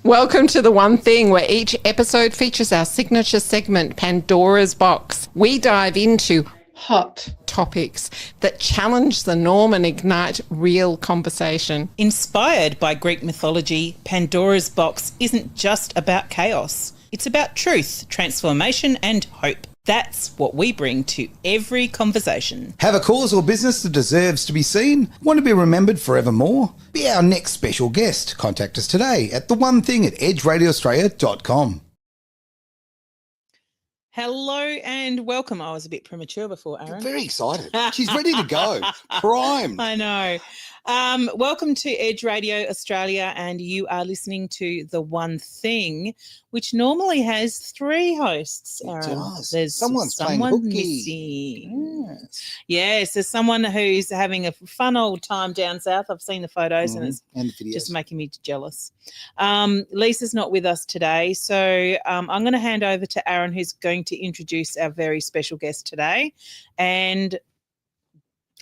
Welcome to The One Thing, where each episode features our signature segment, Pandora's Box. We dive into hot topics that challenge the norm and ignite real conversation. Inspired by Greek mythology, Pandora's Box isn't just about chaos. It's about truth, transformation and hope. That's what we bring to every conversation. Have a cause or business that deserves to be seen? Want to be remembered forevermore? Be our next special guest. Contact us today at theonething@edgeradioaustralia.com. Hello and welcome. I was a bit premature before, Aaron. Very excited. She's ready to go. Primed. I know. Welcome to Edge Radio Australia, and you are listening to The One Thing, which normally has three hosts, Aaron. It does. There's Someone's someone playing missing. Yes, there's someone who's having a fun old time down south. I've seen the photos and it's And the videos. just making me jealous. Lisa's not with us today, so I'm going to hand over to Aaron, who's going to introduce our very special guest today. And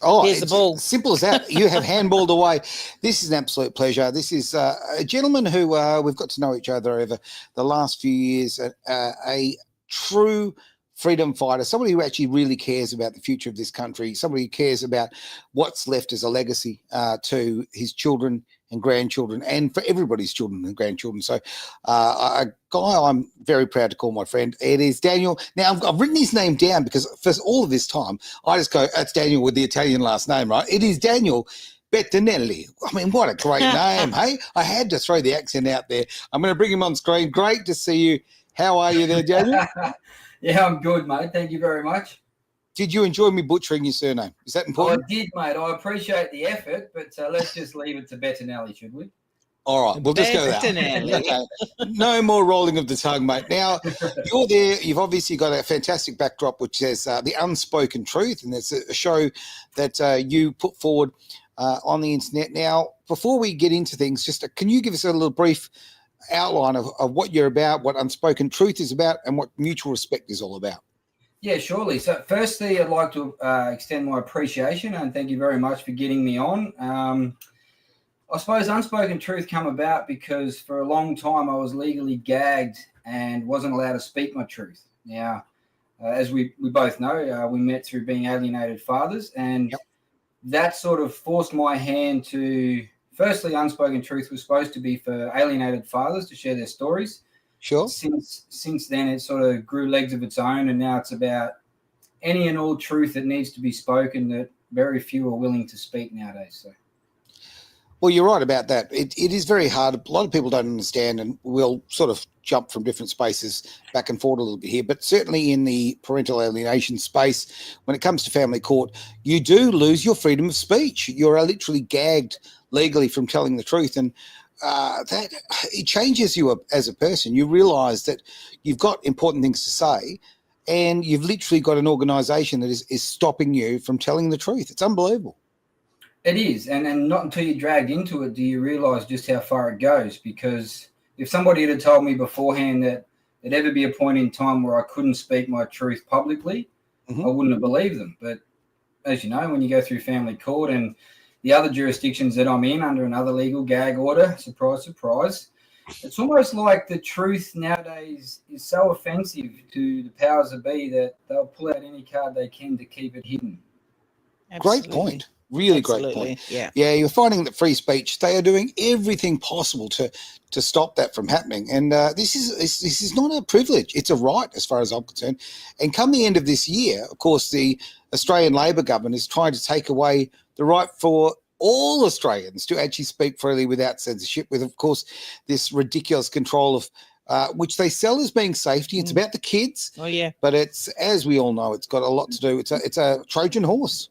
here's the ball. Simple as that. You have handballed away. This is an absolute pleasure. This is a gentleman who we've got to know each other over the last few years, a true freedom fighter, somebody who actually really cares about the future of this country, somebody who cares about what's left as a legacy to his children and grandchildren, and for everybody's children and grandchildren. So a guy I'm very proud to call my friend. It is Daniel. Now, I've written his name down because for all of this time, I just go, that's Daniel with the Italian last name, right? It is Daniel Bettinelli. I mean, what a great name, hey? I had to throw the accent out there. I'm going to bring him on screen. Great to see you. How are you there, Daniel? Yeah, I'm good, mate. Thank you very much. Did you enjoy me butchering your surname? Is that important? I did, mate. I appreciate the effort, but let's just leave it to Bettinelli, should we? All right, we'll just go with that. Okay. No more rolling of the tongue, mate. Now, you're there. You've obviously got a fantastic backdrop, which says The Unspoken Truth, and it's a show that you put forward on the internet. Now, before we get into things, just can you give us a little brief outline of what you're about, what Unspoken Truth is about, and what mutual respect is all about? Yeah, surely. So firstly, I'd like to extend my appreciation and thank you very much for getting me on. I suppose Unspoken Truth come about because for a long time I was legally gagged and wasn't allowed to speak my truth. Now, as we both know, we met through being alienated fathers, and that sort of forced my hand to, firstly, Unspoken Truth was supposed to be for alienated fathers to share their stories. Sure. Since then, it sort of grew legs of its own, and now it's about any and all truth that needs to be spoken that very few are willing to speak nowadays. So, well, you're right about that. It is very hard. A lot of people don't understand, and we'll sort of jump from different spaces back and forward a little bit here. But certainly in the parental alienation space, when it comes to family court, you do lose your freedom of speech. You're literally gagged legally from telling the truth, and that it changes you as a person. You realise that you've got important things to say, and you've literally got an organisation that is stopping you from telling the truth. It's unbelievable. It is, and not until you're dragged into it do you realise just how far it goes. Because if somebody had told me beforehand that there'd ever be a point in time where I couldn't speak my truth publicly, I wouldn't have believed them. But as you know, when you go through family court and the other jurisdictions that I'm in under another legal gag order, surprise, surprise, it's almost like the truth nowadays is so offensive to the powers that be that they'll pull out any card they can to keep it hidden. Absolutely. Great point. Really Absolutely. Great point. Yeah, you're finding that free speech, they are doing everything possible to stop that from happening. And this is not a privilege. It's a right as far as I'm concerned. And come the end of this year, of course, the Australian Labor government is trying to take away the right for all Australians to actually speak freely without censorship, with, of course, this ridiculous control of which they sell as being safety. It's about the kids. Oh, yeah. But it's, as we all know, it's got a lot to do. It's a Trojan horse.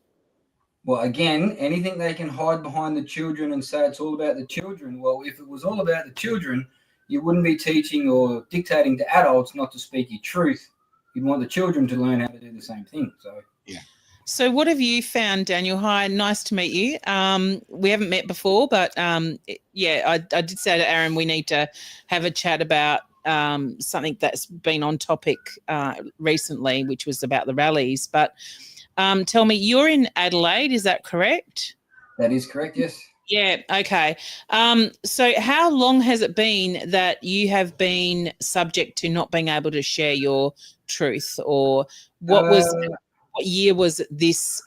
Well, again, anything they can hide behind the children and say it's all about the children. Well, if it was all about the children, you wouldn't be teaching or dictating to adults not to speak your truth. You'd want the children to learn how to do the same thing. So, yeah. So what have you found, Daniel? Hi, nice to meet you. We haven't met before, but I did say to Aaron we need to have a chat about something that's been on topic recently, which was about the rallies. But tell me, you're in Adelaide, is that correct? that is correct, yes. Yeah. Okay. So how long has it been that you have been subject to not being able to share your truth, or what year was this,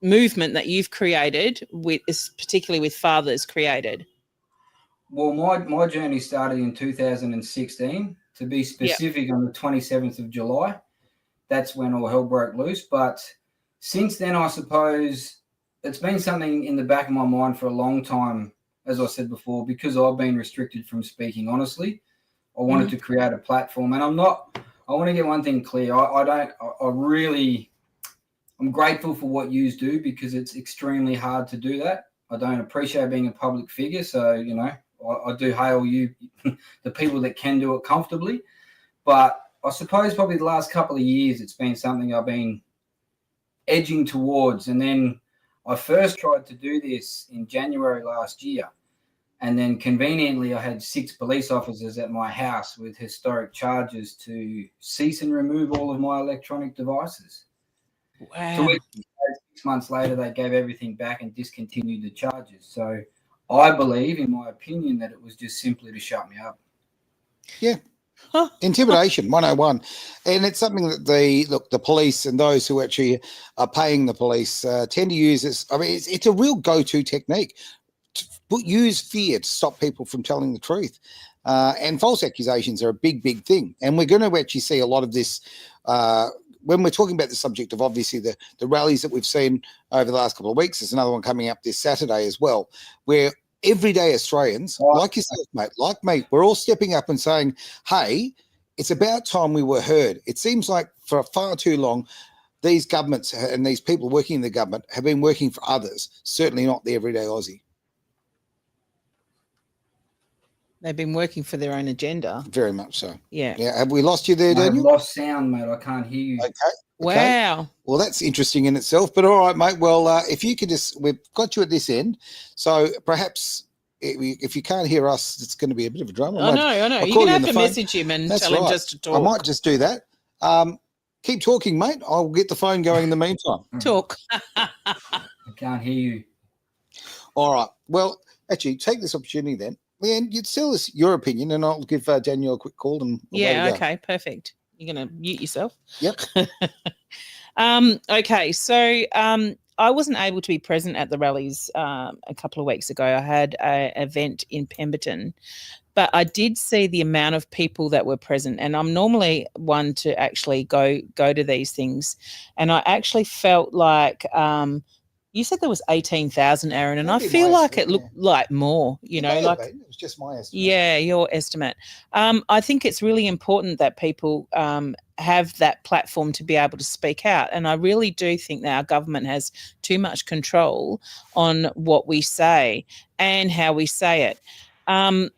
movement that you've created with, particularly with fathers created? Well, my journey started in 2016. To be specific, on the 27th of July. That's when all hell broke loose. But since then, I suppose it's been something in the back of my mind for a long time. As I said before, because I've been restricted from speaking honestly, I wanted to create a platform. And I want to get one thing clear. I'm grateful for what you do, because it's extremely hard to do that. I don't appreciate being a public figure. So, I do hail you, the people that can do it comfortably. But I suppose probably the last couple of years, it's been something I've been edging towards. And then I first tried to do this in January last year. And then conveniently, I had 6 police officers at my house with historic charges to cease and remove all of my electronic devices. Wow. So 6 months later, they gave everything back and discontinued the charges. So I believe, in my opinion, that it was just simply to shut me up. Yeah. Intimidation 101. And it's something that the police and those who actually are paying the police tend to use this. I mean, it's a real go-to technique. Use fear to stop people from telling the truth. And false accusations are a big, big thing. And we're going to actually see a lot of this when we're talking about the subject of, obviously, the rallies that we've seen over the last couple of weeks. There's another one coming up this Saturday as well, where everyday Australians, like yourself, mate, like me, we're all stepping up and saying, hey, it's about time we were heard. It seems like for far too long, these governments and these people working in the government have been working for others, certainly not the everyday Aussie. They've been working for their own agenda. Very much so. Yeah. Yeah. Have we lost you there, Daniel? I've lost sound, mate. I can't hear you. Okay. Wow. Well, that's interesting in itself. But all right, mate. Well, if you could we've got you at this end. So perhaps if you can't hear us, it's going to be a bit of a drama. I know. You're going to have to message him and tell him just to talk. I might just do that. Keep talking, mate. I'll get the phone going in the meantime. Talk. I can't hear you. All right. Well, actually, take this opportunity then. Leanne, you'd tell us your opinion, and I'll give Daniel a quick call. And okay, perfect. You're going to mute yourself? Yep. Okay, so I wasn't able to be present at the rallies a couple of weeks ago. I had an event in Pemberton, but I did see the amount of people that were present, and I'm normally one to actually go to these things, and I actually felt like you said there was 18,000, Aaron, and I feel like it looked like more, it was just my estimate. Yeah, your estimate. I think it's really important that people have that platform to be able to speak out. And I really do think that our government has too much control on what we say and how we say it. I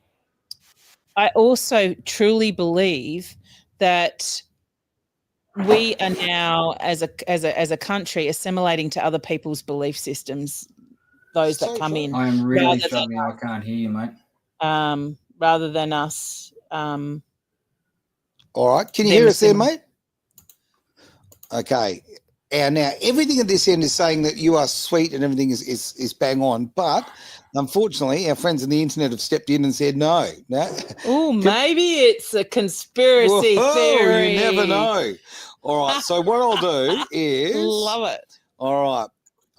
also truly believe that we are now, as a country, assimilating to other people's belief systems, those that come in. I'm really struggling. I can't hear you, mate. Rather than us. All right. Can you hear us there, mate? Okay. And now everything at this end is saying that you are sweet and everything is bang on. But unfortunately, our friends on the internet have stepped in and said no. Oh, maybe it's a conspiracy theory. You never know. All right. So what I'll do is love it. All right.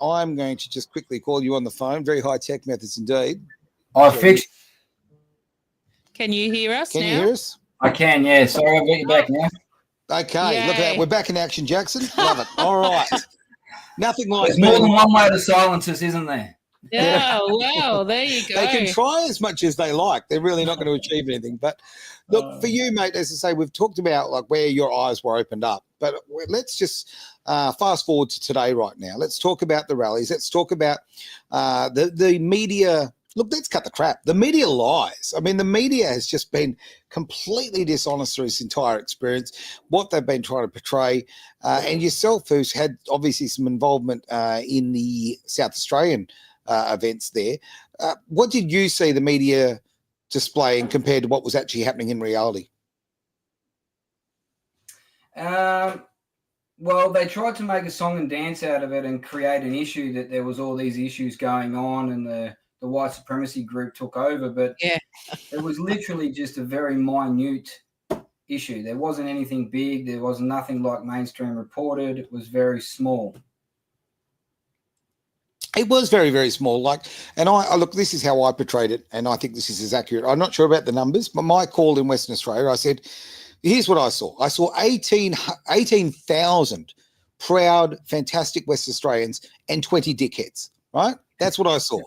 I'm going to just quickly call you on the phone. Very high tech methods indeed. I fixed. Can you hear us now? Can you hear us? I can, yeah. Sorry, I've got you back now. Okay, Yay. look at that. We're back in action, Jackson. Love it. All right. Nothing like There's more than one way to silence us, isn't there? Yeah, wow, there you go. They can try as much as they like. They're really not going to achieve anything. But look, for you, mate, as I say, we've talked about like where your eyes were opened up. But let's just fast forward to today right now. Let's talk about the rallies. Let's talk about the media. Look, let's cut the crap. The media lies. I mean, the media has just been completely dishonest through this entire experience, what they've been trying to portray. And yourself, who's had obviously some involvement in the South Australian events there, what did you see the media displaying compared to what was actually happening in reality? Well, they tried to make a song and dance out of it and create an issue that there was all these issues going on and the white supremacy group took over. But Yeah. it was literally just a very minute issue. There wasn't anything big. There was nothing like mainstream reported. It was very small. It was very, very small. And I look, this is how I portrayed it, and I think this is as accurate. I'm not sure about the numbers, but my call in Western Australia, I said, here's what I saw. I saw 18,000 proud, fantastic West Australians and 20 dickheads, right? That's what I saw.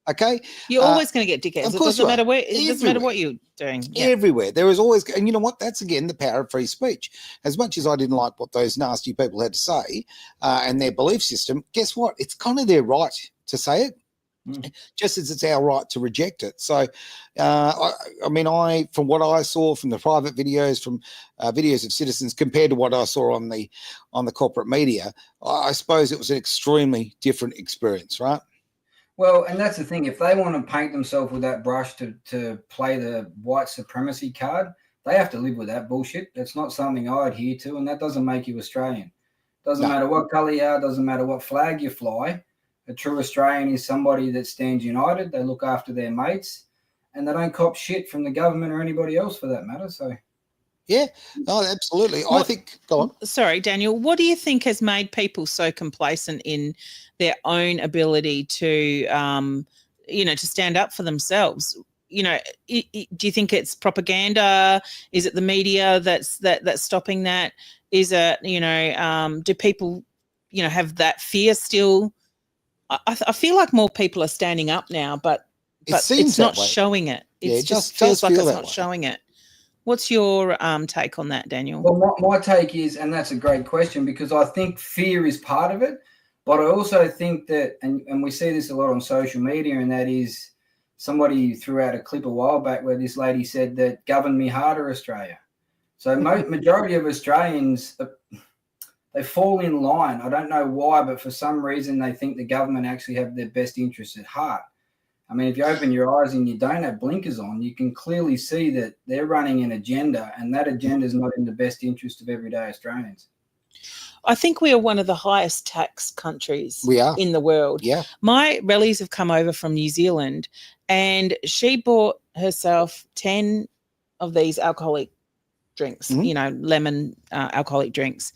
Okay. You're always going to get dickheads. It doesn't matter where. It doesn't matter what you're doing. Yeah. Everywhere. There is always, and you know what? That's again the power of free speech. As much as I didn't like what those nasty people had to say and their belief system, guess what? It's kind of their right to say it, just as it's our right to reject it. So, from what I saw from the private videos, from videos of citizens, compared to what I saw on the corporate media, I suppose it was an extremely different experience, right? Well, and that's the thing. If they want to paint themselves with that brush to play the white supremacy card, they have to live with that bullshit. That's not something I adhere to, and that doesn't make you Australian. Doesn't matter what colour you are, doesn't matter what flag you fly. A true Australian is somebody that stands united. They look after their mates, and they don't cop shit from the government or anybody else for that matter. So, yeah, no, absolutely. I think. Go on. Sorry, Daniel. What do you think has made people so complacent in their own ability to, to stand up for themselves? Do you think it's propaganda? Is it the media that's stopping that? Is it, do people, have that fear still? I feel like more people are standing up now, but it's not showing it. It just feels like it's not showing it. What's your take on that, Daniel? Well, my take is, and that's a great question, because I think fear is part of it, but I also think that, and we see this a lot on social media, and that is somebody threw out a clip a while back where this lady said that govern me harder, Australia. So majority of Australians, they fall in line. I don't know why, but for some reason they think the government actually have their best interests at heart. I mean, if you open your eyes and you don't have blinkers on, you can clearly see that they're running an agenda, and that agenda is not in the best interest of everyday Australians. I think we are one of the highest tax countries in the world. Yeah. My relatives have come over from New Zealand, and she bought herself 10 of these alcoholic drinks, lemon alcoholic drinks.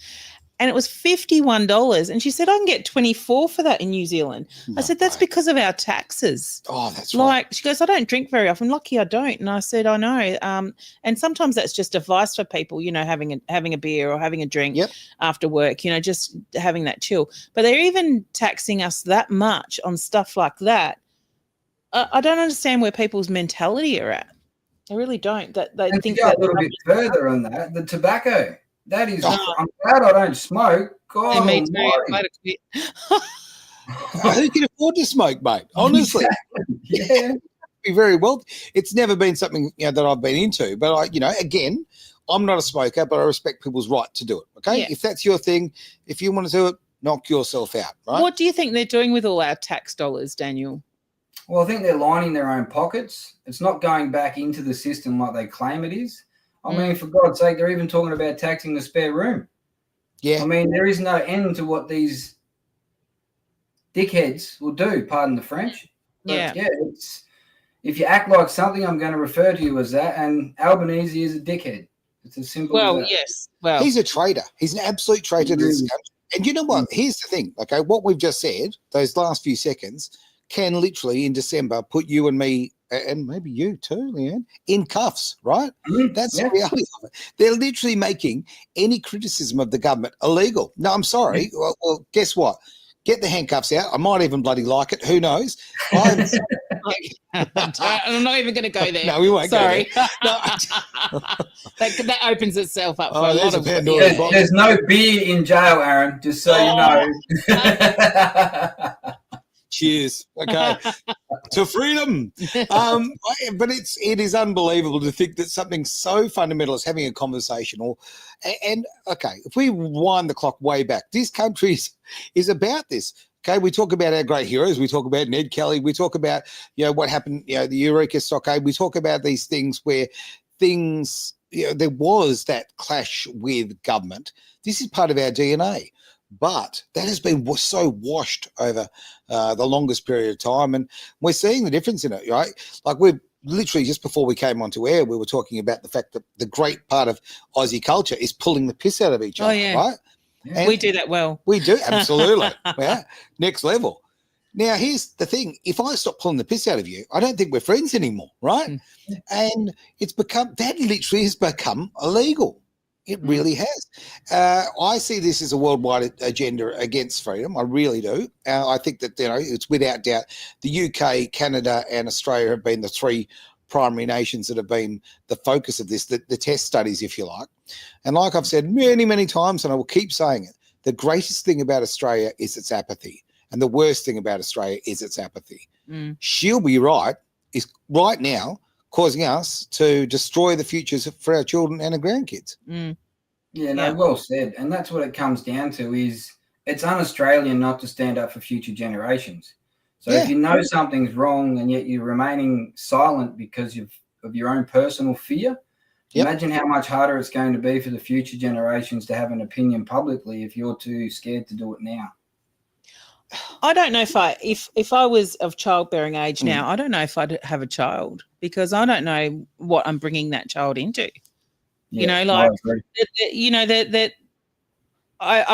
And it was $51. And she said, I can get 24 for that in New Zealand. I said, that's because of our taxes. Oh, that's right. She goes, I don't drink very often. Lucky I don't. And I said, I know. And sometimes that's just a vice for people, having a beer or having a drink after work, just having that chill. But they're even taxing us that much on stuff like that. I don't understand where people's mentality are at. I really don't. That they think to go a little bit further on that, the tobacco. That is, I'm glad I don't smoke. God, me too. Who can afford to smoke, mate? Honestly, yeah. Be very well. It's never been something that I've been into, but again, I'm not a smoker, but I respect people's right to do it. Okay, if that's your thing, if you want to do it, knock yourself out. Right? What do you think they're doing with all our tax dollars, Daniel? Well, I think they're lining their own pockets. It's not going back into the system like they claim it is. I mean, for God's sake, they're even talking about taxing the spare room. Yeah. I mean, there is no end to what these dickheads will do, pardon the French. But it's, if you act like something, I'm going to refer to you as that, and Albanese is a dickhead. It's as simple as that. Well, yes. Well, he's a traitor. He's an absolute traitor to this country. And you know what? Here's the thing, okay? What we've just said, those last few seconds, can literally in December put you and me, and maybe you too, Leanne, in cuffs, right? That's the reality of it. They're literally making any criticism of the government illegal. No, I'm sorry. Well, guess what? Get the handcuffs out. I might even bloody like it. Who knows? I'm not even going to go there. No, we won't Sorry. go there. No. that opens itself up for a there's lot of Pandora box. There's no beer in jail, Aaron, just so you know. Cheers. Okay. To freedom. But it is unbelievable to think that something so fundamental as having a conversation and if we wind the clock way back, this country is about this. Okay, we talk about our great heroes. We talk about Ned Kelly. We talk about, what happened, the Eureka Stockade. We talk about these things where there was that clash with government This is part of our DNA. But that has been so washed over the longest period of time, and we're seeing the difference in it, right? Like we're literally just before we came onto air, we were talking about the fact that the great part of Aussie culture is pulling the piss out of each other, right? And we do that well. We do, absolutely. Yeah, next level. Now, here's the thing. If I stop pulling the piss out of you, I don't think we're friends anymore, right? And that literally has become illegal. It really has. I see this as a worldwide agenda against freedom. I really do. I think that, it's without doubt the UK, Canada and Australia have been the three primary nations that have been the focus of this, the test studies, if you like. And like I've said many, many times, and I will keep saying it, the greatest thing about Australia is its apathy. And the worst thing about Australia is its apathy. She'll be right is right now causing us to destroy the futures for our children and our grandkids. Well said. And that's what it comes down to is it's un-Australian not to stand up for future generations. So if you know something's wrong and yet you're remaining silent because of your own personal fear, imagine how much harder it's going to be for the future generations to have an opinion publicly if you're too scared to do it now. I don't know if I was of childbearing age now, I don't know if I'd have a child because I don't know what I'm bringing that child into. I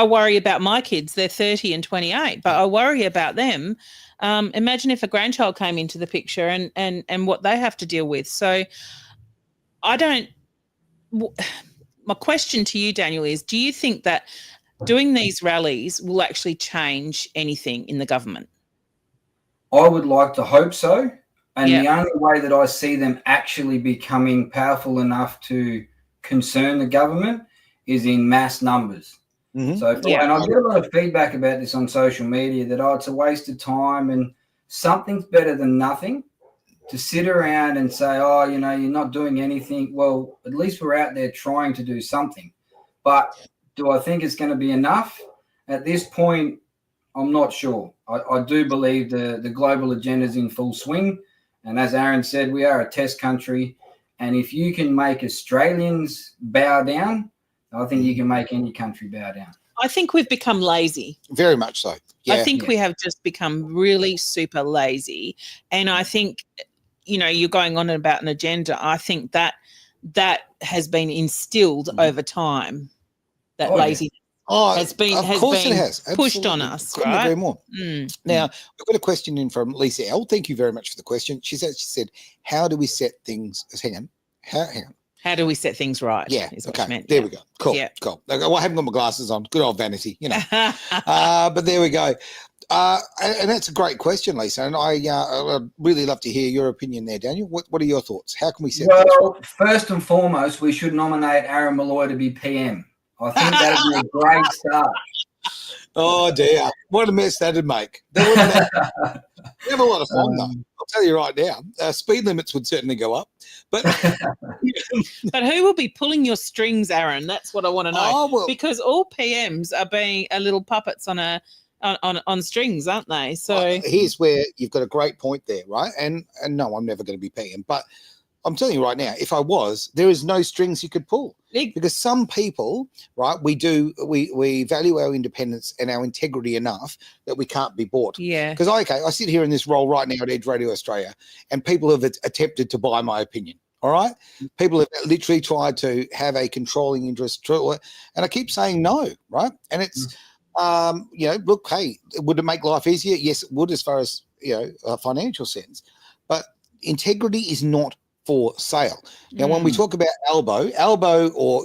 worry about my kids. They're 30 and 28, but I worry about them. Imagine if a grandchild came into the picture and what they have to deal with. So my question to you, Daniel, is do you think that doing these rallies will actually change anything in the government? I would like to hope so. And the only way that I see them actually becoming powerful enough to concern the government is in mass numbers. And I get a lot of feedback about this on social media that, it's a waste of time and something's better than nothing. To sit around and say, you're not doing anything. Well, at least we're out there trying to do something. But do I think it's going to be enough? At this point, I'm not sure. I do believe the global agenda is in full swing. And as Aaron said, we are a test country. And if you can make Australians bow down, I think you can make any country bow down. I think we've become lazy. Very much so. Yeah. I think we have just become really super lazy. And I think, you're going on about an agenda. I think that has been instilled over time. That laziness has been pushed on us. Couldn't agree more. Now, we've got a question in from Lisa L. Thank you very much for the question. She said, how do we set things? Hang on. How do we set things right? Yeah. Is what she meant. There we go. Cool. Yeah. Cool. Well, I haven't got my glasses on. Good old vanity, but there we go. And that's a great question, Lisa. And I'd really love to hear your opinion there, Daniel. What are your thoughts? How can we set things right? First and foremost, we should nominate Aaron Malloy to be PM. I think that would be a great start. Oh, dear. What a mess that would make. We have a lot of fun, though. I'll tell you right now. Speed limits would certainly go up. But but who will be pulling your strings, Aaron? That's what I want to know. Because all PMs are being little puppets on strings, aren't they? So here's where you've got a great point there, right? And no, I'm never going to be PM. But I'm telling you right now, if I was, there is no strings you could pull. Because some people, right, we value our independence and our integrity enough that we can't be bought. Yeah. Because I sit here in this role right now at Edge Radio Australia, and people have attempted to buy my opinion. All right, people have literally tried to have a controlling interest, and I keep saying no, right? And it's, look, hey, would it make life easier? Yes, it would, as far as a financial sense. But integrity is not for sale. Now, when we talk about elbow, or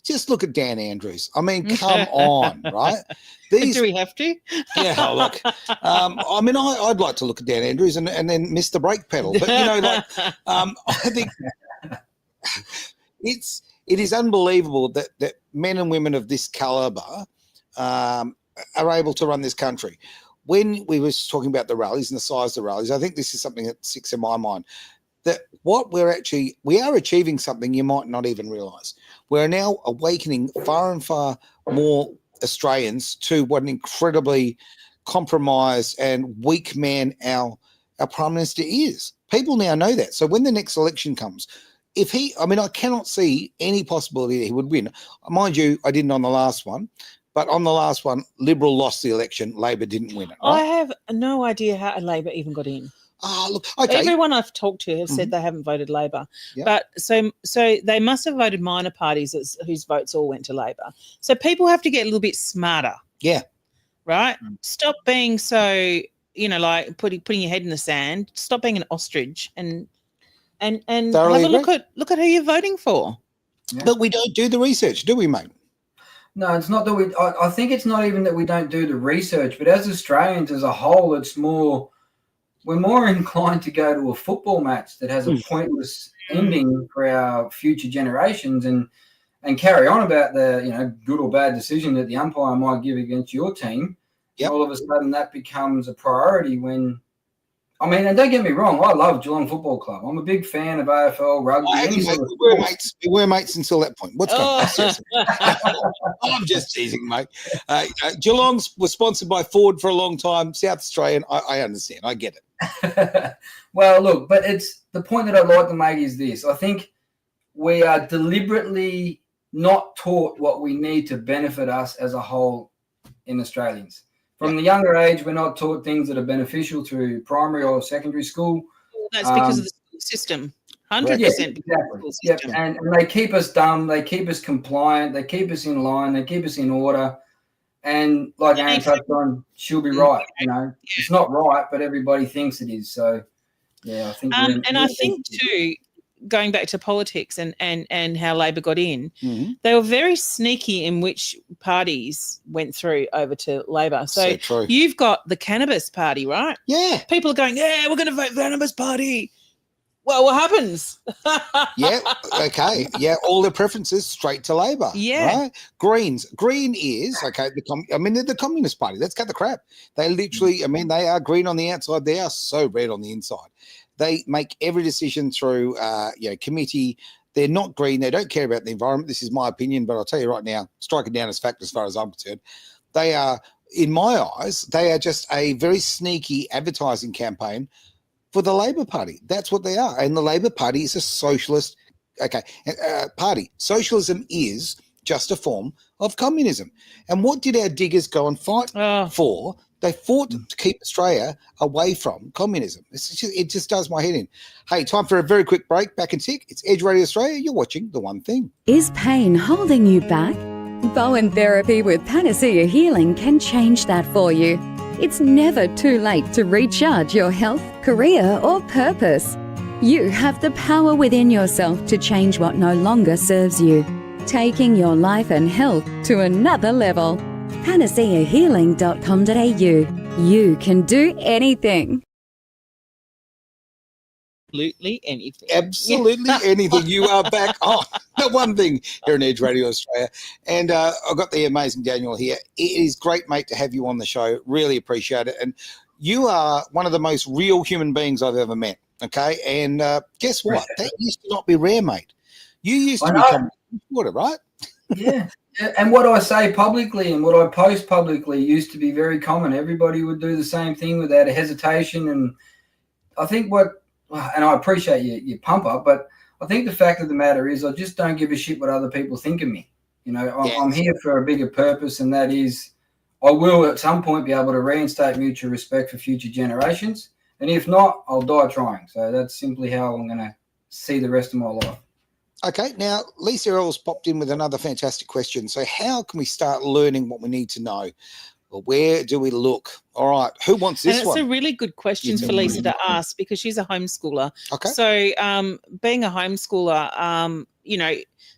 just look at Dan Andrews. I mean, come on, right? Do we have to? Yeah, look. I'd like to look at Dan Andrews and then miss the brake pedal. But, I think it is unbelievable that men and women of this caliber are able to run this country. When we were talking about the rallies and the size of the rallies, I think this is something that sticks in my mind. That we are achieving something you might not even realise. We're now awakening far and far more Australians to what an incredibly compromised and weak man our Prime Minister is. People now know that. So when the next election comes, I cannot see any possibility that he would win. Mind you, I didn't on the last one, but on the last one, Liberal lost the election, Labor didn't win it. Right? I have no idea how Labor even got in. Look, okay. Everyone I've talked to have said they haven't voted Labor, but so they must have voted minor parties whose votes all went to Labor. So people have to get a little bit smarter. Yeah. Right. Stop being so like putting your head in the sand. Stop being an ostrich and have a look at who you're voting for. Yeah. But we don't do the research, do we, mate? No, it's not that I think it's not even that we don't do the research, but as Australians as a whole, we're more inclined to go to a football match that has a pointless ending for our future generations and carry on about the good or bad decision that the umpire might give against your team. Yep. All of a sudden that becomes a priority when and don't get me wrong, I love Geelong Football Club. I'm a big fan of AFL rugby. We were mates until that point. What's going on? I'm just teasing, mate. Geelong was sponsored by Ford for a long time. South Australian, I understand. I get it. Well, look, but it's the point that I'd like to make is this. I think we are deliberately not taught what we need to benefit us as a whole in Australians. From the younger age, we're not taught things that are beneficial through primary or secondary school. Well, that's because of the school system. 100%. Yeah, exactly. Yep. And they keep us dumb. They keep us compliant. They keep us in line. They keep us in order. And like Aaron touched on, she'll be right. It's not right, but everybody thinks it is. So, yeah, I think. And I think too, going back to politics and how Labor got in, they were very sneaky in which parties went through over to Labor. So you've got the Cannabis Party, right? Yeah. People are going, yeah, we're going to vote for the Cannabis Party. Well, what happens? Yeah, okay. Yeah, all their preferences straight to Labor. Yeah. Right? Greens. Green is, they're the Communist Party. Let's cut the crap. They literally, they are green on the outside. They are so red on the inside. They make every decision through, committee. They're not green. They don't care about the environment. This is my opinion, but I'll tell you right now, strike it down as fact as far as I'm concerned. They are, in my eyes, they are just a very sneaky advertising campaign for the Labor Party. That's what they are. And the Labor Party is a socialist party. Socialism is just a form of communism. And what did our diggers go and fight for? They fought to keep Australia away from communism. It just does my head in. Hey, time for a very quick break. Back in tick. It's Edge Radio Australia. You're watching The One Thing. Is pain holding you back? Bowen Therapy with Panacea Healing can change that for you. It's never too late to recharge your health, career, or purpose. You have the power within yourself to change what no longer serves you, taking your life and health to another level. panaceahealing.com.au. You can do anything. Absolutely anything. Absolutely anything. You are back on The One Thing here on Edge Radio Australia. And I've got the amazing Daniel here. It is great, mate, to have you on the show. Really appreciate it. And you are one of the most real human beings I've ever met, okay? And guess what? That used to not be rare, mate. You used to become a supporter, right? Yeah. And what I say publicly and what I post publicly used to be very common. Everybody would do the same thing without a hesitation. And I think and I appreciate your pump up, but I think the fact of the matter is I just don't give a shit what other people think of me. I'm here for a bigger purpose, and that is I will at some point be able to reinstate mutual respect for future generations. And if not, I'll die trying. So that's simply how I'm going to see the rest of my life. Okay, now Lisa Earls popped in with another fantastic question. So how can we start learning what we need to know? Well, where do we look? All right, who wants this one? It's a really good question for Lisa to ask because she's a homeschooler. Okay. So being a homeschooler,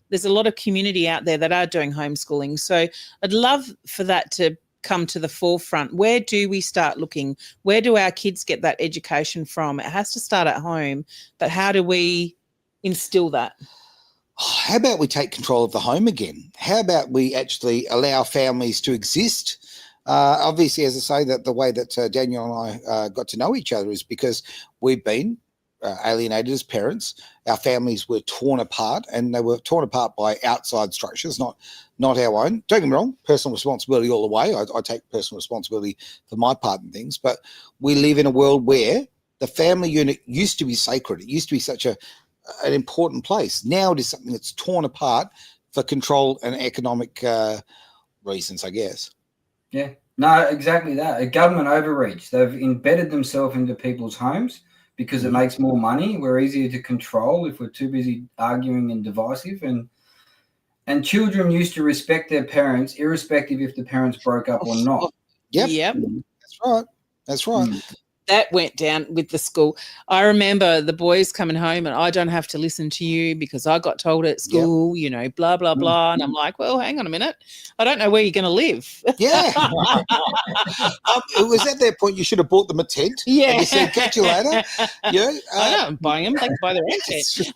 there's a lot of community out there that are doing homeschooling. So I'd love for that to come to the forefront. Where do we start looking? Where do our kids get that education from? It has to start at home, but how do we instill that? How about we take control of the home again? How about we actually allow families to exist? Obviously, as I say, that the way that Daniel and I got to know each other is because we've been alienated as parents. Our families were torn apart, and they were torn apart by outside structures, not our own. Don't get me wrong, personal responsibility all the way. I take personal responsibility for my part in things, but we live in a world where the family unit used to be sacred. It used to be such a an important place. Now it is something that's torn apart for control and economic reasons, I guess. Yeah, no, exactly that. A government overreach. They've embedded themselves into people's homes because it makes more money. We're easier to control if we're too busy arguing and divisive. And children used to respect their parents, irrespective if the parents broke up or not. Yep. That's right. That went down with the school. I remember the boys coming home and I don't have to listen to you because I got told at school, you know, blah, blah, blah. And I'm like, well, hang on a minute. I don't know where you're going to live. Yeah. It was at that point you should have bought them a tent. Yeah. And you said, catch you later. Yeah. I know, I'm buying them. They can buy their own tent.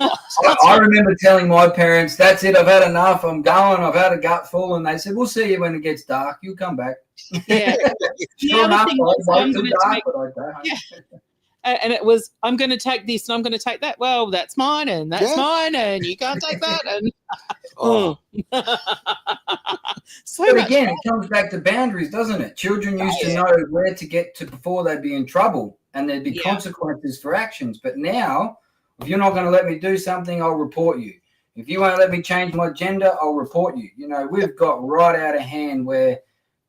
I remember telling my parents, that's it, I've had enough. I'm going. I've had a gutful. And they said, we'll see you when it gets dark. You'll come back. Yeah. Sure enough, and it was, I'm going to take this and I'm going to take that. Well, that's mine and that's mine and you can't take that. And but again, it comes back to boundaries, doesn't it? Children used to know where to get to before they'd be in trouble and there'd be consequences for actions. But now, if you're not going to let me do something, I'll report you. If you won't let me change my gender, I'll report you. You know, we've got right out of hand where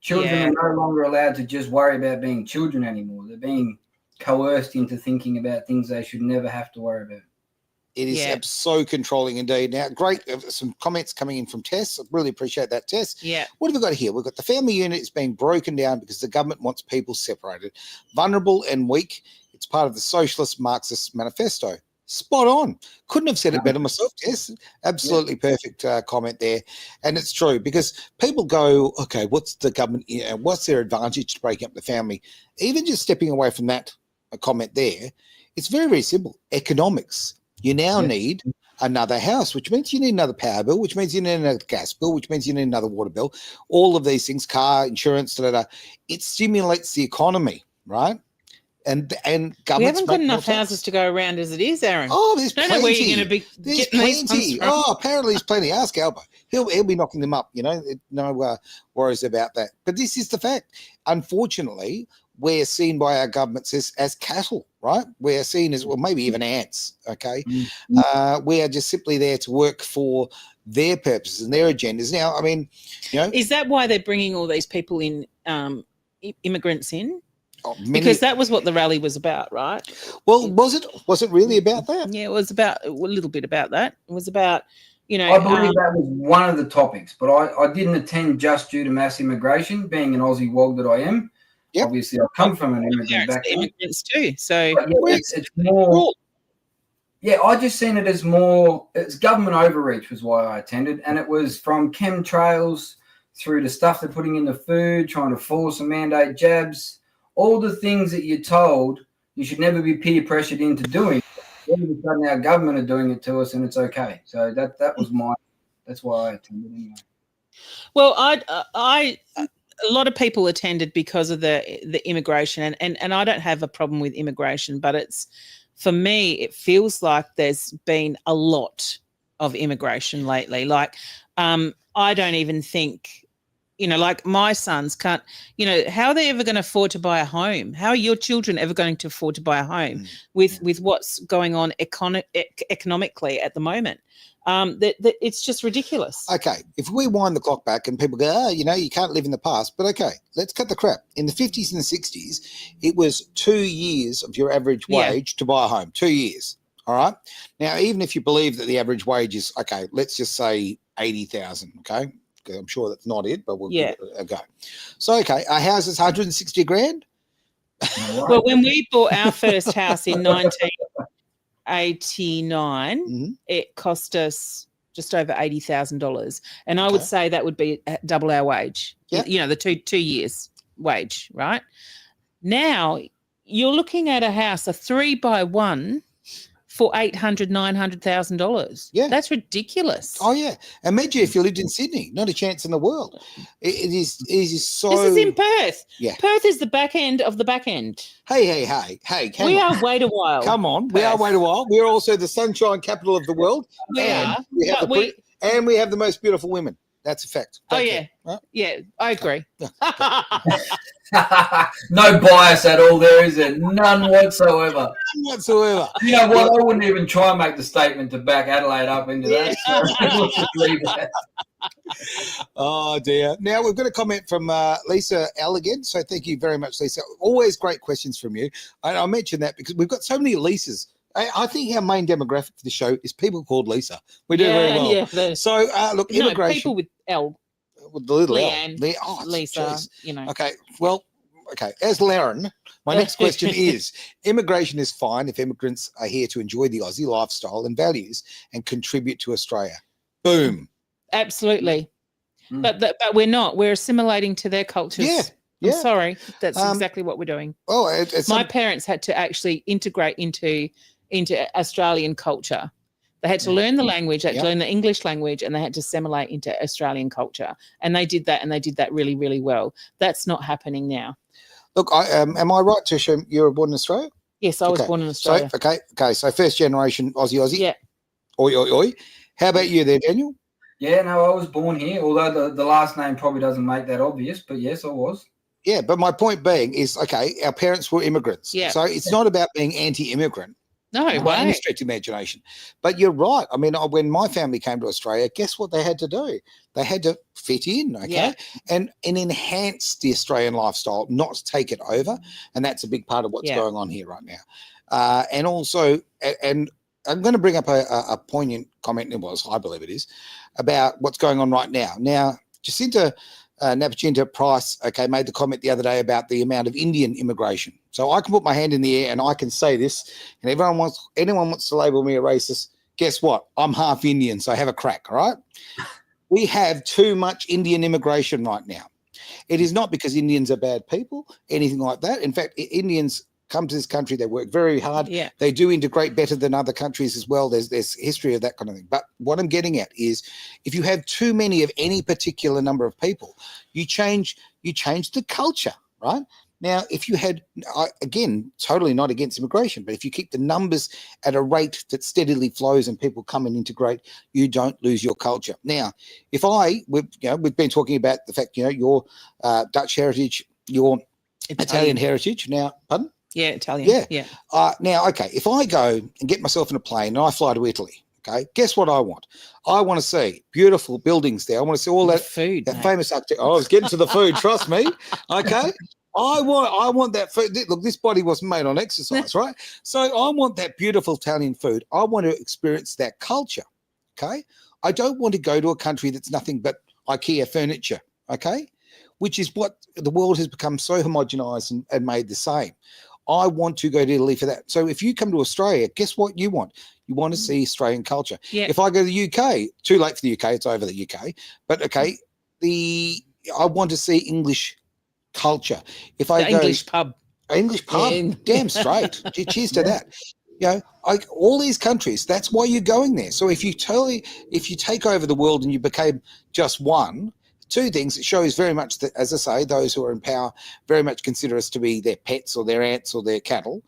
children are no longer allowed to just worry about being children anymore. They're being coerced into thinking about things they should never have to worry about. It is so controlling indeed. Now, great, some comments coming in from Tess. I really appreciate that, Tess. Yeah. What have we got here? We've got the family unit is being broken down because the government wants people separated. Vulnerable and weak. It's part of the Socialist Marxist Manifesto. Spot on. Couldn't have said it better myself, Tess. Absolutely perfect comment there. And it's true because people go, okay, what's the government, what's their advantage to breaking up the family? Even just stepping away from that comment there, it's very, very simple. Economics. You now need another house, which means you need another power bill, which means you need another gas bill, which means you need another water bill. All of these things, car, insurance, it stimulates the economy, right? And we haven't got enough houses to go around as it is, Aaron. Oh, there's plenty. I don't know where you're going to be. There's plenty. Oh, apparently there's plenty. Ask Albo. He'll be knocking them up. You know, no worries about that. But this is the fact. Unfortunately, we're seen by our governments as cattle, right? We're seen as, well, maybe even ants. Okay, we are just simply there to work for their purposes and their agendas. Now, I mean, you know, is that why they're bringing all these people in, immigrants in? Because that was what the rally was about, right? Well, was it really about that? Yeah, it was about a little bit about that. It was about, you know, I believe that was one of the topics, but I didn't attend just due to mass immigration. Being an Aussie wog that I am, obviously I've come from an immigrant background. Immigrants too, so it's more. Yeah, I just seen it as more. It's government overreach was why I attended, and it was from chemtrails through to stuff they're putting in the food, trying to force and mandate jabs. All the things that you're told you should never be peer pressured into doing. All of a sudden, our government are doing it to us, and it's okay. So that was that's why I attended anyway. Well, a lot of people attended because of the immigration, and I don't have a problem with immigration, but for me, it feels like there's been a lot of immigration lately. Like, I don't even think. You know, like my sons can't, you know, how are they ever going to afford to buy a home? How are your children ever going to afford to buy a home with what's going on economically at the moment? It's just ridiculous. Okay, if we wind the clock back and people go, you know, you can't live in the past, but okay, let's cut the crap. In the 50s and the 60s, it was 2 years of your average wage to buy a home, 2 years, all right? Now, even if you believe that the average wage is, okay, let's just say 80,000, okay? I'm sure that's not it, but we'll give it a go. So, okay, our house is 160 grand. Well, when we bought our first house in 1989, it cost us just over $80,000, and I would say that would be double our wage. You know, the two years wage, right? Now you're looking at a house, a 3x1. For $800,000-$900,000. Yeah, that's ridiculous. Oh yeah, imagine if you lived in Sydney. Not a chance in the world. It is so. This is in Perth. Yeah, Perth is the back end of the back end. Hey! We are wait a while. Come on, Perth. We are wait a while. We are also the sunshine capital of the world. We are. We have the most beautiful women. That's a fact. Yeah, I agree. No bias at all there, is there? None whatsoever. Whatsoever. You know what? I wouldn't even try and make the statement to back Adelaide up into that. So we'll just leave that. Oh, dear. Now, we've got a comment from Lisa L again. So thank you very much, Lisa. Always great questions from you. And I mentioned that because we've got so many Lisas. I think our main demographic for the show is people called Lisa. We do very well. Yeah, so, look, immigration. people with L. With the little Leanne, L. Lisa, geez. you know. Okay, well, as Laren, my next question is, immigration is fine if immigrants are here to enjoy the Aussie lifestyle and values and contribute to Australia. Boom. Absolutely. But we're not. We're assimilating to their cultures. Yeah. I'm sorry. That's exactly what we're doing. Oh, my parents had to actually integrate into Australian culture. They had to learn the language, they had to learn the English language, and they had to assimilate into Australian culture. And they did that, and they did that really, really well. That's not happening now. Look, am I right to assume you were born in Australia? Yes, I was born in Australia. So first generation Aussie. Yeah. Oi. How about you there, Daniel? Yeah, no, I was born here, although the last name probably doesn't make that obvious, but yes, I was. Yeah, but my point being is, our parents were immigrants. Yeah. So it's not about being anti-immigrant. No, by any stretch of imagination. But you're right. I mean, when my family came to Australia, guess what they had to do? They had to fit in, and enhance the Australian lifestyle, not take it over. And that's a big part of what's going on here right now. And also, and I'm going to bring up a poignant comment, I believe it is, about what's going on right now. Now, Jacinta Napacinta Price, made the comment the other day about the amount of Indian immigration. So I can put my hand in the air and I can say this, and anyone wants to label me a racist, guess what? I'm half Indian, so have a crack, all right? We have too much Indian immigration right now. It is not because Indians are bad people, anything like that. In fact, Indians come to this country, they work very hard. Yeah. They do integrate better than other countries as well. There's history of that kind of thing. But what I'm getting at is, if you have too many of any particular number of people, you change the culture, right? Now, if you had, again, totally not against immigration, but if you keep the numbers at a rate that steadily flows and people come and integrate, you don't lose your culture. Now, we've been talking about the fact, your Dutch heritage, your Italian heritage. Now, pardon? Yeah, Italian. Yeah. Now, if I go and get myself in a plane and I fly to Italy, guess what I want? I want to see beautiful buildings there. I want to see all that food, that famous architecture. I was getting to the food, trust me. Okay. I want that food. Look, this body wasn't made on exercise, right? So I want that beautiful Italian food. I want to experience that culture. Okay. I don't want to go to a country that's nothing but IKEA furniture. Okay. Which is what the world has become so homogenized and made the same. I want to go to Italy for that. So if you come to Australia, guess what you want? You want to see Australian culture. Yeah. If I go to the UK, too late for the UK, it's over the UK. But I want to see English culture. If I go English pub. English pub, damn straight. Cheers to that. All these countries, that's why you're going there. So if you take over the world and you became just one, two things, it shows very much that, as I say, those who are in power very much consider us to be their pets or their ants or their cattle,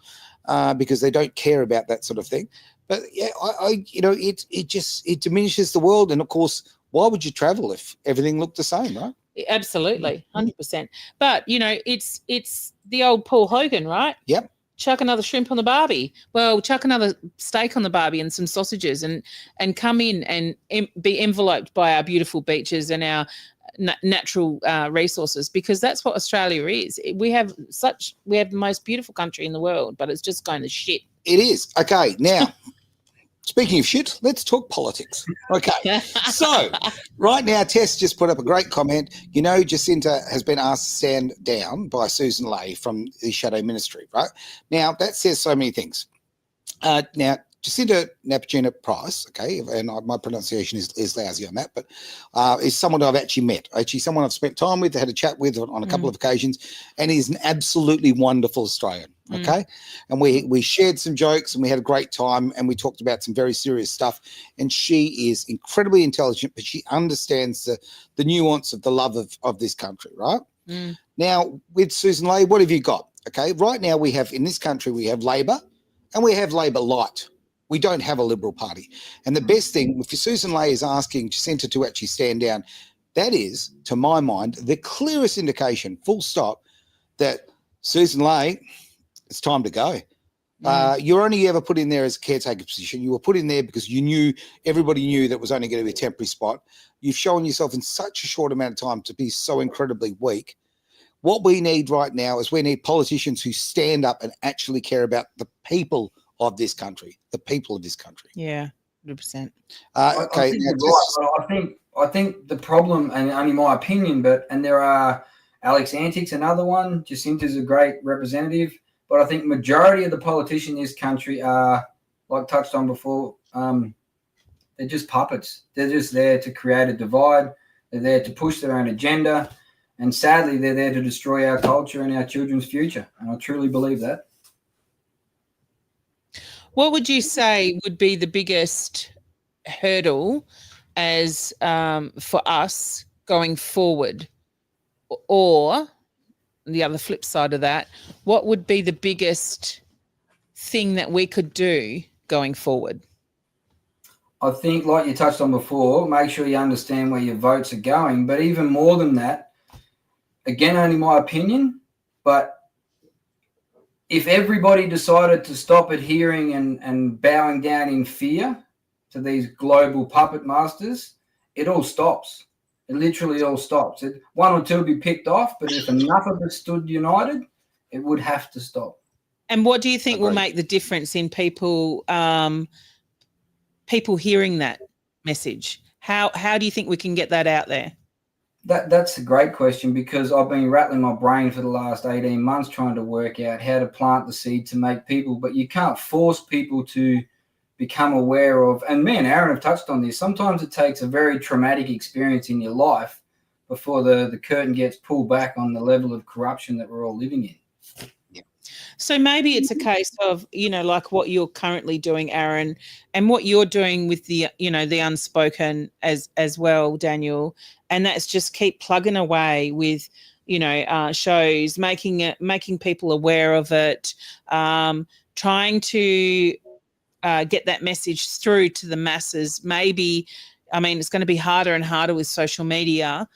because they don't care about that sort of thing. But it diminishes the world. And of course, why would you travel if everything looked the same, right? Absolutely, 100%. But it's the old Paul Hogan, right? Yep. Chuck another shrimp on the barbie. Well, chuck another steak on the barbie and some sausages, and come in and be enveloped by our beautiful beaches and our natural resources, because that's what Australia is. We have the most beautiful country in the world, but it's just going to shit. It is. Okay, now, speaking of shit, let's talk politics. Okay, so right now, Tess just put up a great comment. Jacinta has been asked to stand down by Susan Ley from the Shadow Ministry, right? Now, that says so many things. Now, Jacinta Napacinta Price, and my pronunciation is lousy on that, but is someone I've actually met. Actually, someone I've spent time with, had a chat with on a couple of occasions, and he's an absolutely wonderful Australian. Okay, and we shared some jokes and we had a great time and we talked about some very serious stuff. And she is incredibly intelligent, but she understands the nuance of the love of this country, right? Now, with Susan Ley, what have you got? Okay, right now we have in this country we have Labor and we have Labor Light. We don't have a Liberal Party. And the best thing, if Susan Ley is asking Jacinta to actually stand down, that is, to my mind, the clearest indication, full stop, that Susan Lane, it's time to go. You're only ever put in there as a caretaker position. You were put in there because everybody knew that was only going to be a temporary spot. You've shown yourself in such a short amount of time to be so incredibly weak. What we need right now is we need politicians who stand up and actually care about the people of this country, Yeah, 100%. Okay. I think you're right. I think the problem, and only my opinion, and there are Alex Antics, another one. Jacinta's a great representative. But I think majority of the politicians in this country are, like touched on before, they're just puppets. They're just there to create a divide. They're there to push their own agenda. And sadly, they're there to destroy our culture and our children's future. And I truly believe that. What would you say would be the biggest hurdle as for us going forward? Or the other flip side of that, what would be the biggest thing that we could do going forward? I think, like you touched on before, make sure you understand where your votes are going. But even more than that, again, only my opinion, but if everybody decided to stop adhering and bowing down in fear to these global puppet masters, it all stops. It literally all stops. One or two will be picked off, but if enough of us stood united, it would have to stop. And what do you think will make the difference in people hearing that message? How do you think we can get that out there? That's a great question, because I've been rattling my brain for the last 18 months trying to work out how to plant the seed to make people, but you can't force people to become aware of, and me and Aaron have touched on this, sometimes it takes a very traumatic experience in your life before the curtain gets pulled back on the level of corruption that we're all living in. Yeah. So maybe it's a case of, like what you're currently doing, Aaron, and what you're doing with the, the unspoken as well, Daniel, and that's just keep plugging away with, shows, making people aware of it, trying to get that message through to the masses. Maybe, it's going to be harder and harder with social media,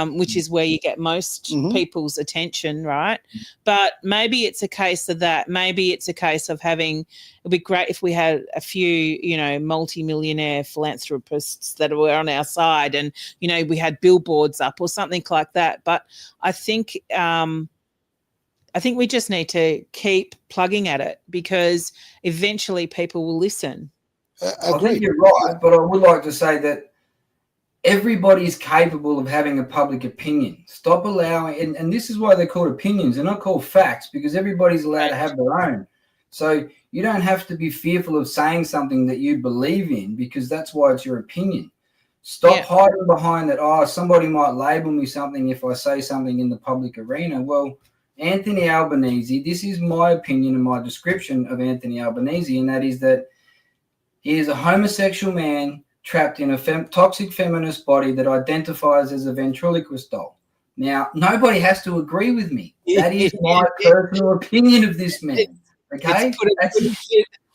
which is where you get most people's attention, right? But maybe it's a case of that. Maybe it's a case of it'd be great if we had a few, multi-millionaire philanthropists that were on our side and, we had billboards up or something like that. But I think we just need to keep plugging at it, because eventually people will listen. I think you're right, but I would like to say that everybody's capable of having a public opinion. Stop allowing, and this is why they're called opinions. They're not called facts, because everybody's allowed to have their own. So you don't have to be fearful of saying something that you believe in, because that's why it's your opinion. Stop hiding behind that, somebody might label me something if I say something in the public arena. Well, Anthony Albanese, this is my opinion and my description of Anthony Albanese, and that is that he is a homosexual man trapped in a toxic feminist body that identifies as a ventriloquist doll. Now, nobody has to agree with me. That is my personal opinion of this man. Okay?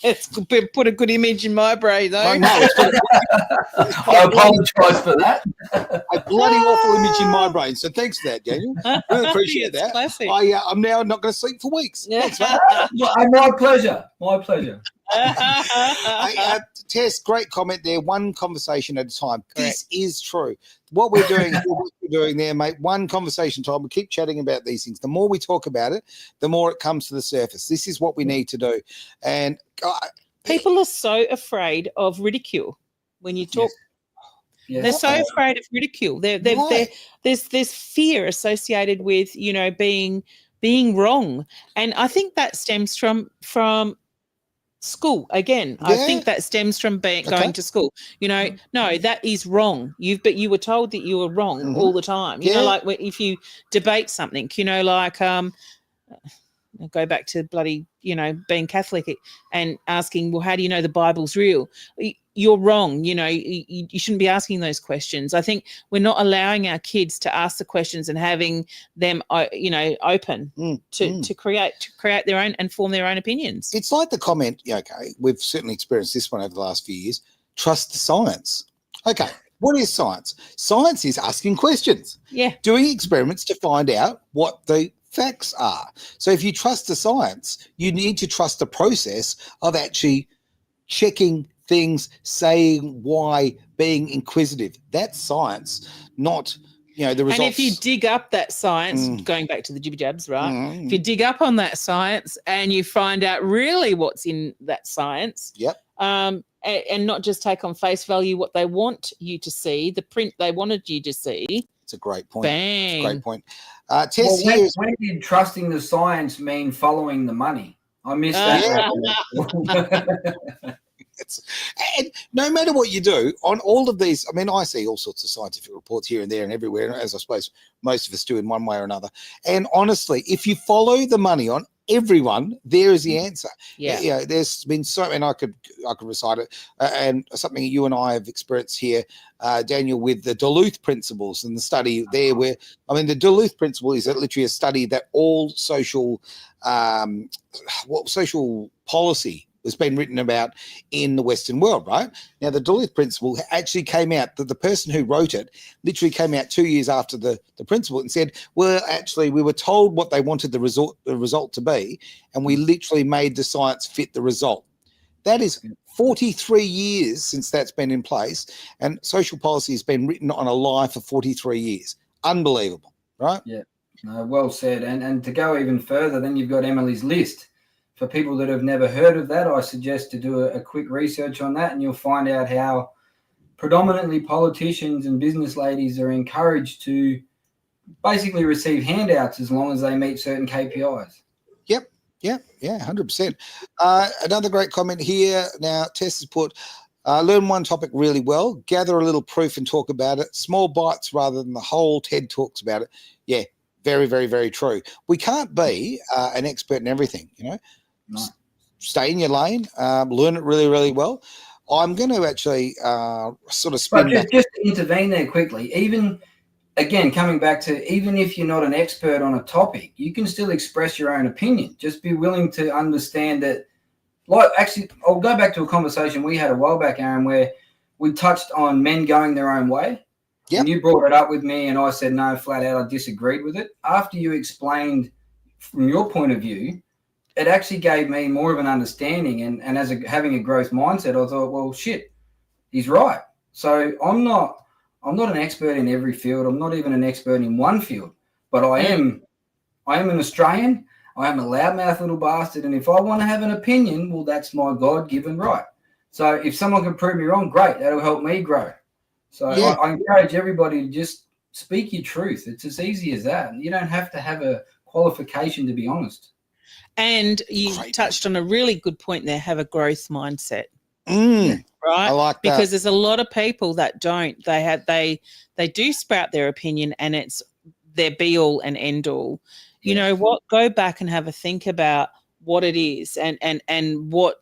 It's put a good image in my brain, though. I know. I apologise for that. A bloody awful image in my brain. So thanks for that, Daniel. Really appreciate that. Classic. I'm now not going to sleep for weeks. Thanks, mate. My pleasure. My pleasure. Tess, great comment there. One conversation at a time. This is true. What we're doing there, mate, one conversation time. We keep chatting about these things. The more we talk about it, the more it comes to the surface. This is what we need to do. And people are so afraid of ridicule when you talk. Yes. They're so afraid of ridicule. There's fear associated with, being wrong. And I think that stems from school again. I think that stems from going to school. No, that is wrong. You were told that you were wrong all the time. Like if you debate something, I'll go back to bloody, being Catholic and asking, well, how do you know the Bible's real? You're wrong. You shouldn't be asking those questions. I think we're not allowing our kids to ask the questions and having them, open to create their own and form their own opinions. It's like the comment, we've certainly experienced this one over the last few years, trust the science. Okay, what is science? Science is asking questions. Yeah. Doing experiments to find out what the facts are. So if you trust the science, you need to trust the process of actually checking things, saying why, being inquisitive. That's science, not, the results. And if you dig up that science, going back to the jibby jabs, right? If you dig up on that science and you find out really what's in that science, and not just take on face value what they want you to see, the print they wanted you to see. It's a great point. Bang. It's a great point. Tess, when did trusting the science mean following the money? I missed that. And no matter what you do on all of these, I mean, I see all sorts of scientific reports here and there and everywhere, as I suppose most of us do in one way or another. And honestly, if you follow the money on everyone, there is the answer. Yeah. There's been so, and I could recite it, and something you and I have experienced here, Daniel, with the Duluth principles and the study there, where the Duluth principle is literally a study that all social policy has been written about in the Western world, right? Now, the Duluth principle actually came out, that the person who wrote it literally came out 2 years after the principle and said, well, actually, we were told what they wanted the result to be, and we literally made the science fit the result. That is 43 years since that's been in place, and social policy has been written on a lie for 43 years. Unbelievable, right? Yeah, no, well said. And to go even further, then you've got Emily's list. For people that have never heard of that, I suggest to do a quick research on that, and you'll find out how predominantly politicians and business ladies are encouraged to basically receive handouts as long as they meet certain KPIs. Yeah, 100%. Another great comment here. Now, Tess has put, learn one topic really well, gather a little proof and talk about it. Small bites rather than the whole TED talks about it. Yeah, very, very, very true. We can't be an expert in everything, No. Stay in your lane, learn it really, really well. I'm going to actually sort of spin back. Just to intervene there quickly, even, again, coming back to, even if you're not an expert on a topic, you can still express your own opinion. Just be willing to understand that, actually, I'll go back to a conversation we had a while back, Aaron, where we touched on men going their own way. Yep. And you brought it up with me, and I said, no, flat out, I disagreed with it. After you explained from your point of view, it actually gave me more of an understanding. And as having a growth mindset, I thought, well, shit, he's right. So I'm not an expert in every field. I'm not even an expert in one field, but I am an Australian. I am a loudmouth little bastard. And if I want to have an opinion, well, that's my God-given right. So if someone can prove me wrong, great. That'll help me grow. So yeah. I encourage everybody to just speak your truth. It's as easy as that. You don't have to have a qualification to be honest. And you touched on a really good point there, have a growth mindset. Right? I like that. Because there's a lot of people that don't. They do sprout their opinion and it's their be all and end all. You know what? Go back and have a think about what it is and what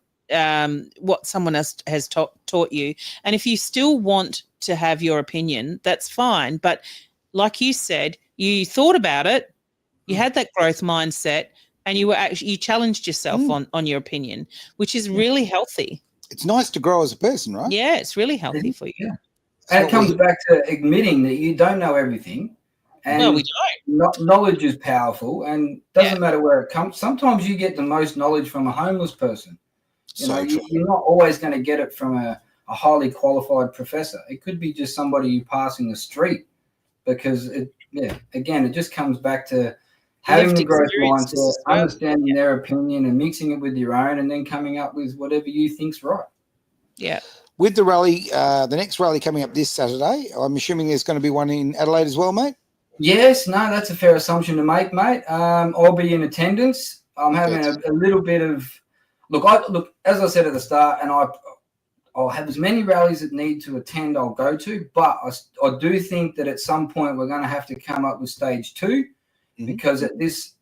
someone else has taught you. And if you still want to have your opinion, that's fine. But like you said, you thought about it, you had that growth mindset, and you challenged yourself on your opinion, which is really healthy. It's nice to grow as a person, right? Yeah, it's really healthy for you. Yeah. And it comes back to admitting that you don't know everything. And no, we don't. Knowledge is powerful, and doesn't matter where it comes. Sometimes you get the most knowledge from a homeless person. You're not always going to get it from a highly qualified professor. It could be just somebody you pass in the street, because it just comes back to having the growth mindset, understanding their opinion and mixing it with your own, and then coming up with whatever you think's right. Yeah. With the rally, the next rally coming up this Saturday, I'm assuming there's going to be one in Adelaide as well, mate? Yes, no, that's a fair assumption to make, mate. I'll be in attendance. I'm having a little bit of look. As I said at the start, and I'll have as many rallies that need to attend. I'll go to, but I do think that at some point we're going to have to come up with stage 2, because at this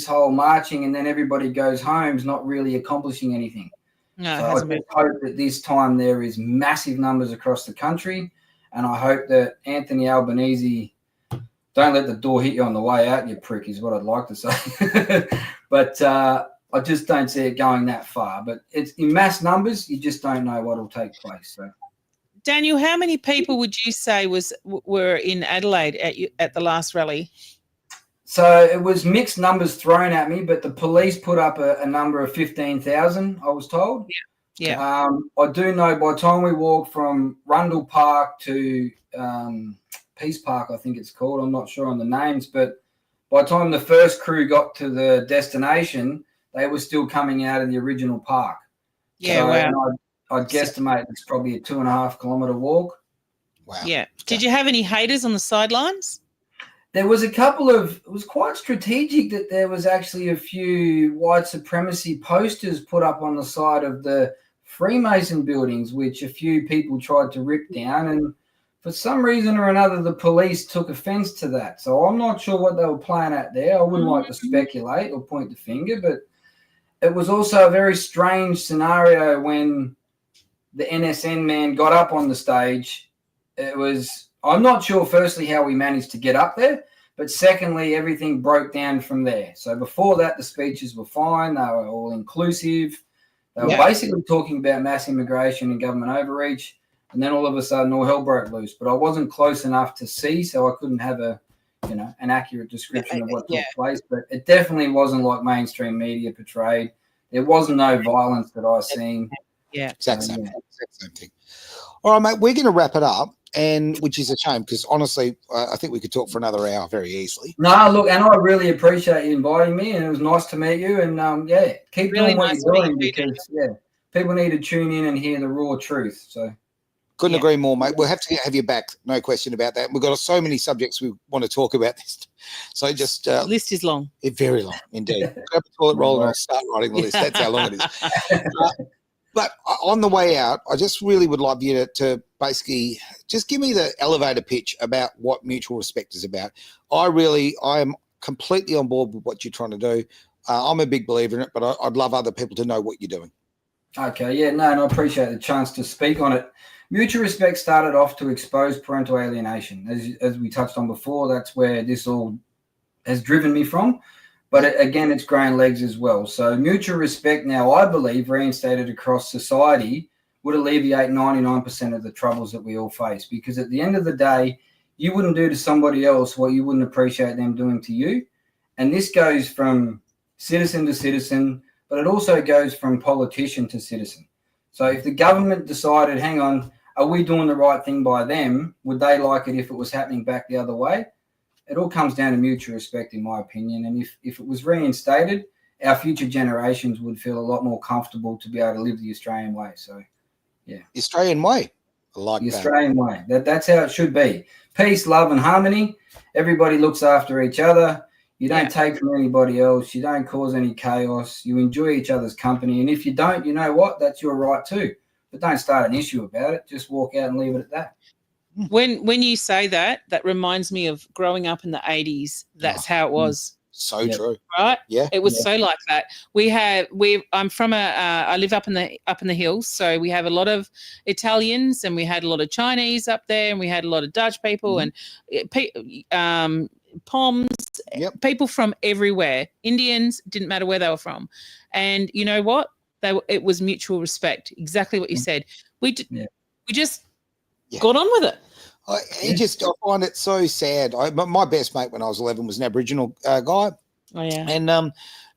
whole marching and then everybody goes home is not really accomplishing anything. No, so I just hope that this time there is massive numbers across the country, and I hope that Anthony Albanese. Don't let the door hit you on the way out, you prick, is what I'd like to say. But I just don't see it going that far. But it's in mass numbers, you just don't know what will take place. So, Daniel, how many people would you say were in Adelaide at the last rally? So it was mixed numbers thrown at me, but the police put up a number of 15,000, I was told. Yeah. I do know by the time we walked from Rundle Park to Peace Park, I think it's called, I'm not sure on the names, but by the time the first crew got to the destination, they were still coming out of the original park. Yeah, wow. I'd guesstimate it's probably a 2.5 kilometre walk. Wow. Yeah. Did you have any haters on the sidelines? There was a couple of, it was quite strategic that there was actually a few white supremacy posters put up on the side of the Freemason buildings, which a few people tried to rip down. And for some reason or another, the police took offense to that. So I'm not sure what they were playing at there. I wouldn't like to speculate or point the finger, but it was also a very strange scenario when the NSN man got up on the stage. It was, I'm not sure, firstly, how we managed to get up there, but secondly, everything broke down from there. So before that, the speeches were fine. They were all inclusive. They were basically talking about mass immigration and government overreach. And then all of a sudden, all hell broke loose. But I wasn't close enough to see, so I couldn't have an accurate description of what took place. But it definitely wasn't like mainstream media portrayed. There was no violence that I seen. Yeah, exact same thing. All right, mate, we're going to wrap it up, and which is a shame because honestly, I think we could talk for another hour very easily. No, look, and I really appreciate you inviting me, and it was nice to meet you. And keep really doing what nice you're doing meeting because people need to tune in and hear the raw truth. So. Couldn't agree more, mate. We'll have to have you back. No question about that. We've got so many subjects we want to talk about this. So just the list is long. Very long, indeed. Grab a toilet roll and I'll start writing the list. That's how long it is. But on the way out, I just really would love you to basically just give me the elevator pitch about what mutual respect is about. I am completely on board with what you're trying to do. I'm a big believer in it, but I'd love other people to know what you're doing. Okay, and I appreciate the chance to speak on it. Mutual respect started off to expose parental alienation. As we touched on before, that's where this all has driven me from. But again, it's grown legs as well. So mutual respect now, I believe, reinstated across society would alleviate 99% of the troubles that we all face. Because at the end of the day, you wouldn't do to somebody else what you wouldn't appreciate them doing to you. And this goes from citizen to citizen, but it also goes from politician to citizen. So if the government decided, hang on, are we doing the right thing by them? Would they like it if it was happening back the other way? It all comes down to mutual respect, in my opinion. And if it was reinstated, our future generations would feel a lot more comfortable to be able to live the Australian way. So, the Australian way. I like the that. Australian way. That's how it should be. Peace, love, and harmony. Everybody looks after each other. You don't take from anybody else. You don't cause any chaos. You enjoy each other's company. And if you don't, you know what? That's your right too. But don't start an issue about it. Just walk out and leave it at that. When you say that, that reminds me of growing up in the 80s. That's how it was. So true. Right? Yeah. It was so like that. I'm from I live up in the hills, so we have a lot of Italians and we had a lot of Chinese up there and we had a lot of Dutch people and Poms, people from everywhere. Indians, didn't matter where they were from. And you know what? It was mutual respect. Exactly what you said. We just got on with it. I find it so sad. My best mate when I was 11 was an Aboriginal guy. Oh yeah.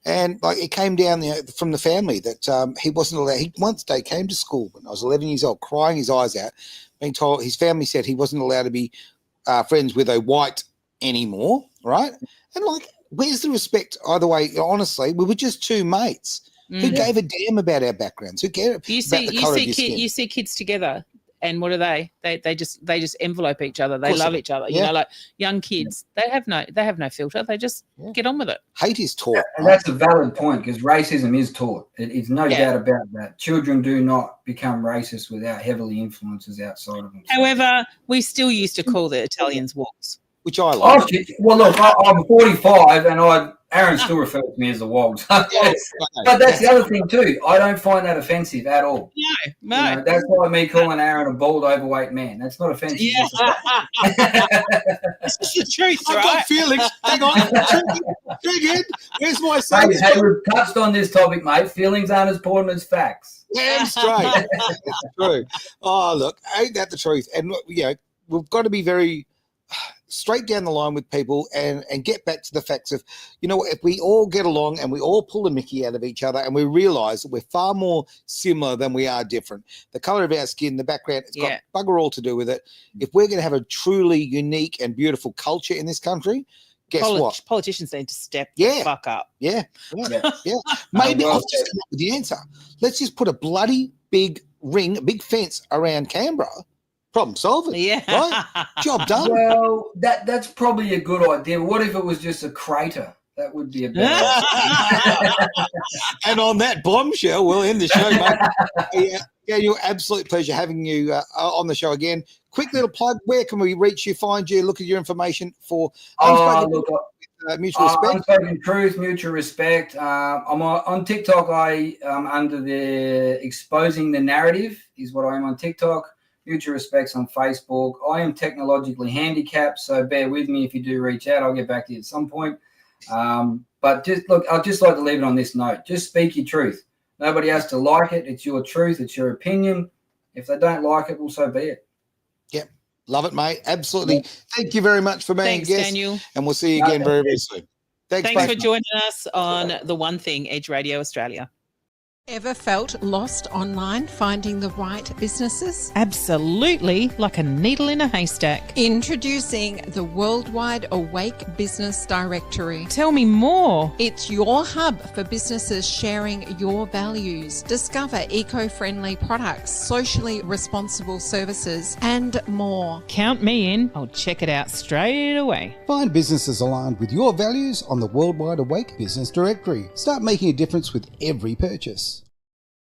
And like it came down from the family that he wasn't allowed. One day came to school when I was 11 years old, crying his eyes out, being told his family said he wasn't allowed to be friends with a white anymore, right? And like, where's the respect either way? Honestly, we were just two mates. Who gave a damn about our backgrounds? Who cared about the colour of your skin? You see kids together, and what are they? They just envelope each other. They love each other. You know, like young kids, they have no filter. They just get on with it. Hate is taught, and that's a valid point because racism is taught. It's no doubt about that. Children do not become racist without heavily influences outside of them. However, we still used to call the Italians wogs, which I like. Well, look, I'm 45, and Aaron still refers to me as the wogs. But that's the other thing too. I don't find that offensive at all. No. You know, that's like me calling Aaron a bald, overweight man. That's not offensive. Yeah. It's the truth, right? I've got feelings. Hang on. Triggered. Where's my son? Hey, we've touched on this topic, mate. Feelings aren't as important as facts. Damn straight. That's true. Oh, look, ain't that the truth? And, we've got to be very straight down the line with people and get back to the facts of, you know, if we all get along and we all pull the mickey out of each other and we realise that we're far more similar than we are different. The colour of our skin, the background, it's got bugger all to do with it. If we're going to have a truly unique and beautiful culture in this country, guess what? Politicians need to step the fuck up. Yeah. Maybe I'll just come up with the answer. Let's just put a bloody big ring, a big fence around Canberra. Problem solved. Yeah. Right? Job done. Well, that's probably a good idea. What if it was just a crater? That would be a better idea. And on that bombshell, we'll end the show, mate. Yeah, you're absolute pleasure having you on the show again. Quick little plug. Where can we reach you, find you, look at your information for mutual respect? Unspoken truth, mutual respect. I'm on TikTok. I under the exposing the narrative is what I am on TikTok. Mutual respect's on Facebook. I am technologically handicapped, so bear with me if you do reach out. I'll get back to you at some point. But just look, I'd just like to leave it on this note. Just speak your truth. Nobody has to like it. It's your truth. It's your opinion. If they don't like it, well, so be it. Yep. Love it, mate. Absolutely. Yeah. Thank you very much for being a guest. Daniel. And we'll see you again very, very soon. Thanks for joining us on The One Thing, Edge Radio Australia. Ever felt lost online finding the right businesses? Absolutely, like a needle in a haystack. Introducing the worldwide Awake Business Directory. Tell me more. It's your hub for businesses sharing your values. Discover eco-friendly products, socially responsible services, and more. Count me in. I'll check it out straight away. Find businesses aligned with your values on the worldwide Awake Business Directory. Start making a difference with every purchase.